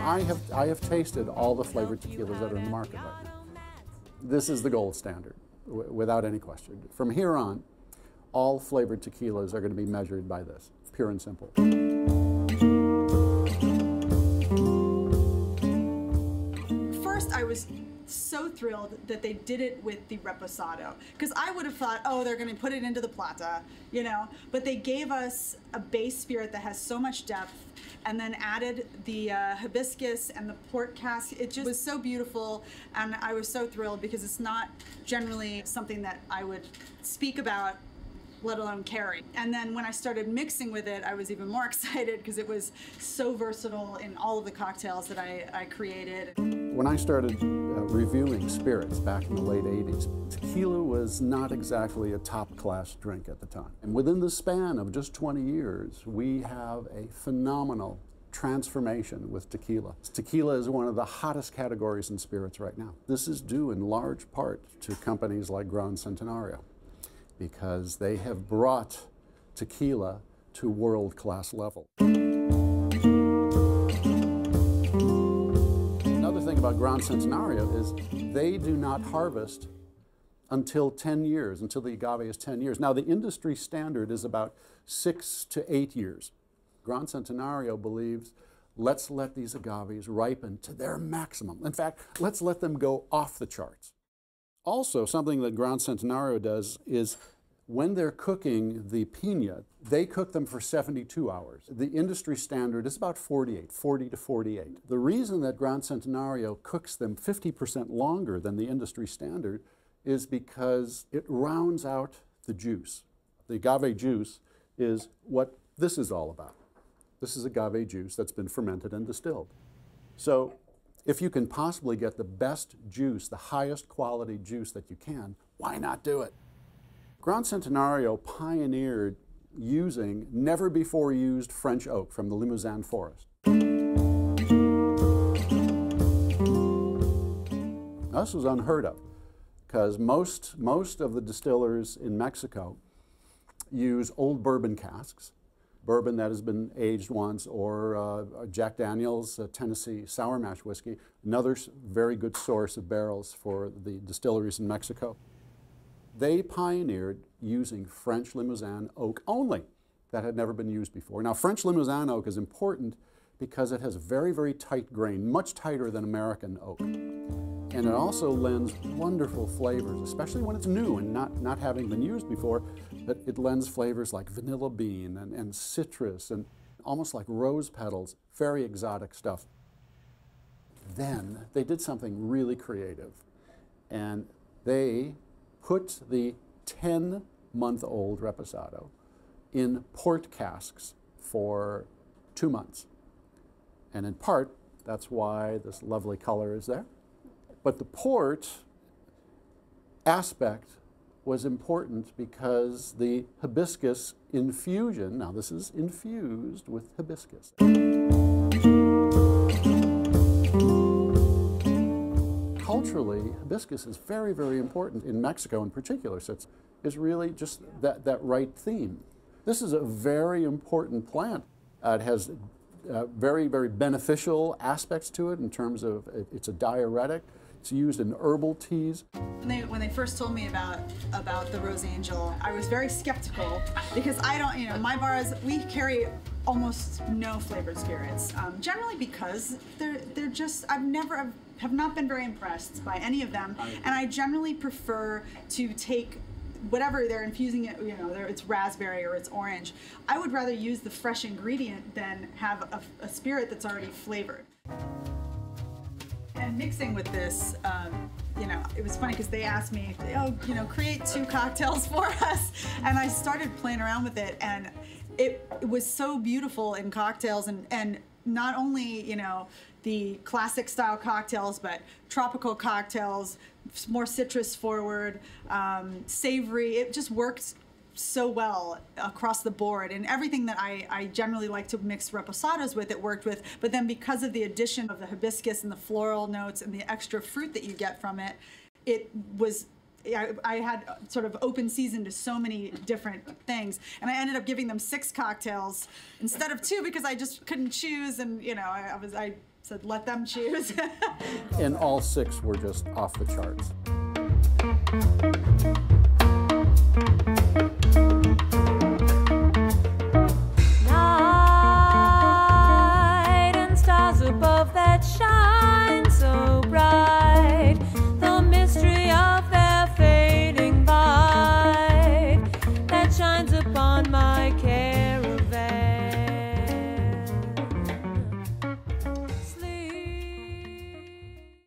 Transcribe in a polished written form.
Now, I have tasted all the flavored tequilas that are in the market right now. This is the gold standard, without any question. From here on, all flavored tequilas are going to be measured by this, pure and simple. First, I was so thrilled that they did it with the Reposado, because I would have thought, oh, they're going to put it into the Plata, you know, but they gave us a base spirit that has so much depth, and then added the hibiscus and the Port Cask. It just was so beautiful, and I was so thrilled because it's not generally something that I would speak about, let alone carry. And then when I started mixing with it, I was even more excited because it was so versatile in all of the cocktails that I created. When I started reviewing spirits back in the late 80s, tequila was not exactly a top-class drink at the time. And within the span of just 20 years, we have a phenomenal transformation with tequila. Tequila is one of the hottest categories in spirits right now. This is due in large part to companies like Gran Centenario, because they have brought tequila to world-class level. Another thing about Gran Centenario is they do not harvest until 10 years, until the agave is 10 years. Now, the industry standard is about 6 to 8 years. Gran Centenario believes, let's let these agaves ripen to their maximum. In fact, let's let them go off the charts. Also, something that Gran Centenario does is when they're cooking the piña, they cook them for 72 hours. The industry standard is about 40 to 48. The reason that Gran Centenario cooks them 50% longer than the industry standard is because it rounds out the juice. The agave juice is what this is all about. This is agave juice that's been fermented and distilled. So if you can possibly get the best juice, the highest quality juice that you can, why not do it? Gran Centenario pioneered using never-before-used French oak from the Limousin forest. Now, this was unheard of, because most of the distillers in Mexico use old bourbon casks, bourbon that has been aged once, or Jack Daniel's Tennessee sour mash whiskey, another very good source of barrels for the distilleries in Mexico. They pioneered using French Limousin oak only. That had never been used before. Now, French Limousin oak is important because it has a very, very tight grain, much tighter than American oak. And it also lends wonderful flavors, especially when it's new and not having been used before, but it lends flavors like vanilla bean and citrus and almost like rose petals, very exotic stuff. Then they did something really creative, and they put the 10-month-old Reposado in Port Casks for 2 months. And in part, that's why this lovely color is there. But the port aspect was important because the hibiscus infusion, now this is infused with hibiscus. Culturally, hibiscus is very, very important in Mexico in particular, so it's really just that right theme. This is a very important plant. It has very, very beneficial aspects to it in terms of it's a diuretic. It's used in herbal teas. When they first told me about the Rosangel, I was very skeptical because I don't, my bars, we carry almost no flavored spirits. Generally because they're just, have not been very impressed by any of them, and I generally prefer to take whatever they're infusing it, it's raspberry or it's orange. I would rather use the fresh ingredient than have a spirit that's already flavored. And mixing with this, it was funny because they asked me, create 2 cocktails for us, and I started playing around with it, and it was so beautiful in cocktails, and not only the classic style cocktails, but tropical cocktails, more citrus forward, savory. It just worked so well across the board, and everything that I generally like to mix reposados with, it worked with. But then because of the addition of the hibiscus and the floral notes and the extra fruit that you get from it, it was, I had sort of open season to so many different things, and I ended up giving them 6 cocktails instead of 2 because I just couldn't choose, and I said, let them choose. And all 6 were just off the charts.